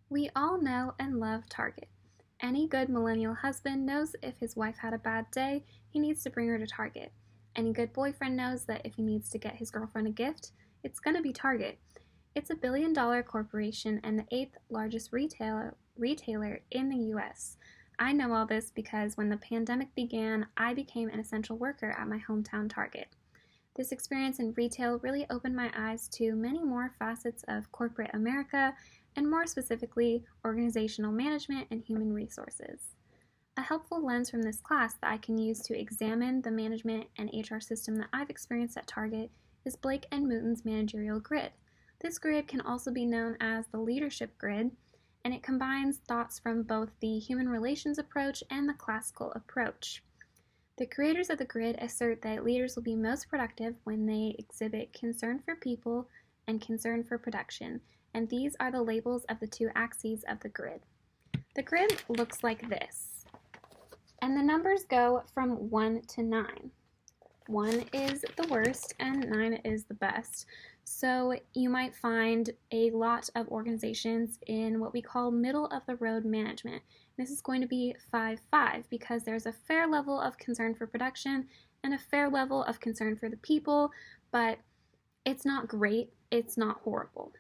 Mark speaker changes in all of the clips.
Speaker 1: We all know and love Target. Any good millennial husband knows if his wife had a bad day, he needs to bring her to Target. Any good boyfriend knows that if he needs to get his girlfriend a gift, it's going to be Target. It's a billion-dollar corporation and the eighth largest retailer in the US. I know all this because when the pandemic began, I became an essential worker at my hometown Target. This experience in retail really opened my eyes to many more facets of corporate America, and more specifically, organizational management and human resources. A helpful lens from this class that I can use to examine the management and HR system that I've experienced at Target is Blake and Mooten's managerial grid. This grid can also be known as the leadership grid, and it combines thoughts from both the human relations approach and the classical approach. The creators of the grid assert that leaders will be most productive when they exhibit concern for people and concern for production, and these are the labels of the two axes of the grid. The grid looks like this, and the numbers go from 1 to 9. 1 is the worst and 9 is the best. So you might find a lot of organizations in what we call middle of the road management. This is going to be 5-5 because there's a fair level of concern for production and a fair level of concern for the people, but it's not great, it's not horrible.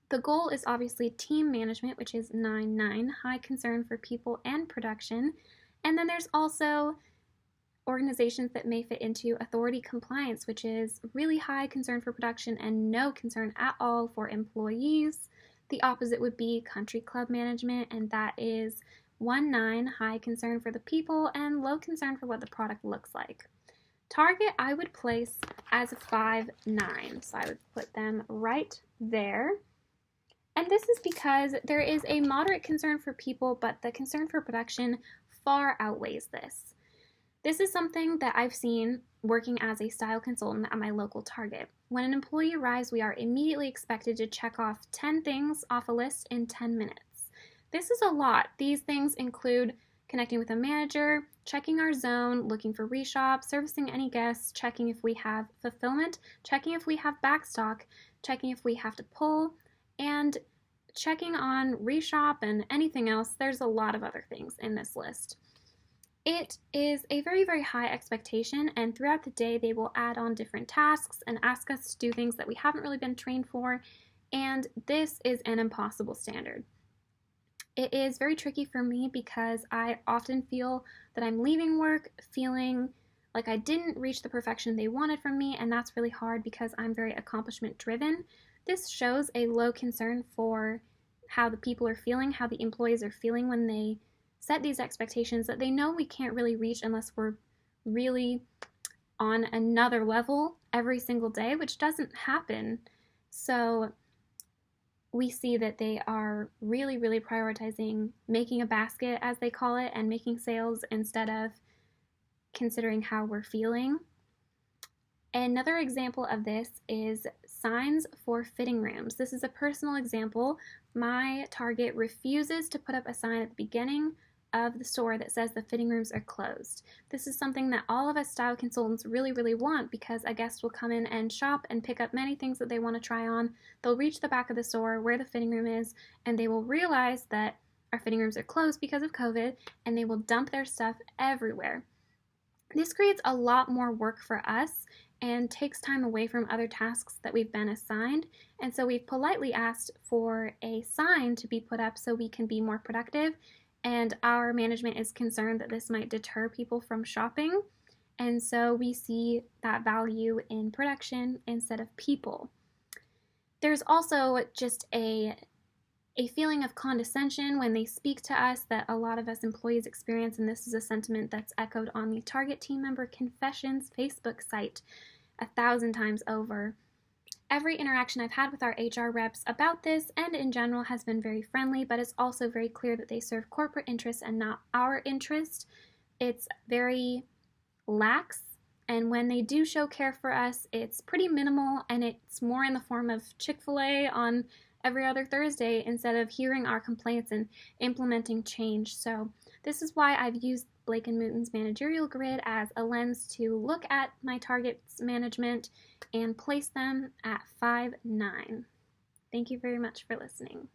Speaker 1: The goal is obviously team management, which is 9-9, high concern for people and production. And then there's also organizations that may fit into authority compliance, which is really high concern for production and no concern at all for employees. The opposite would be country club management, and that is 1-9, high concern for the people and low concern for what the product looks like. Target I would place as a 5-9, so I would put them right there. And this is because there is a moderate concern for people, but the concern for production far outweighs this. This is something that I've seen working as a style consultant at my local Target. When an employee arrives, we are immediately expected to check off 10 things off a list in 10 minutes. This is a lot. These things include connecting with a manager, checking our zone, looking for reshop, servicing any guests, checking if we have fulfillment, checking if we have backstock, checking if we have to pull, and checking on reshop and anything else. There's a lot of other things in this list. It is a very, very high expectation, and throughout the day they will add on different tasks and ask us to do things that we haven't really been trained for, and this is an impossible standard. It is very tricky for me because I often feel that I'm leaving work feeling like I didn't reach the perfection they wanted from me, and that's really hard because I'm very accomplishment driven. This shows a low concern for how the people are feeling, how the employees are feeling when they set these expectations that they know we can't really reach unless we're really on another level every single day, which doesn't happen. So we see that they are really, really prioritizing making a basket, as they call it, and making sales instead of considering how we're feeling. Another example of this is signs for fitting rooms. This is a personal example. My Target refuses to put up a sign at the beginning of the store that says the fitting rooms are closed. This is something that all of us style consultants really, really want because a guest will come in and shop and pick up many things that they want to try on. They'll reach the back of the store where the fitting room is, and they will realize that our fitting rooms are closed because of COVID, and they will dump their stuff everywhere. This creates a lot more work for us and takes time away from other tasks that we've been assigned, and so we've politely asked for a sign to be put up so we can be more productive, and our management is concerned that this might deter people from shopping, and so we see that value in production instead of people. There's also just a feeling of condescension when they speak to us that a lot of us employees experience, and this is a sentiment that's echoed on the Target Team Member Confessions Facebook site 1,000 times over. Every interaction I've had with our HR reps about this and in general has been very friendly, but it's also very clear that they serve corporate interests and not our interest. It's very lax, and when they do show care for us, it's pretty minimal, and it's more in the form of Chick-fil-A on every other Thursday instead of hearing our complaints and implementing change. So this is why I've used Blake and Mooten's managerial grid as a lens to look at my Target's management and place them at 5-9. Thank you very much for listening.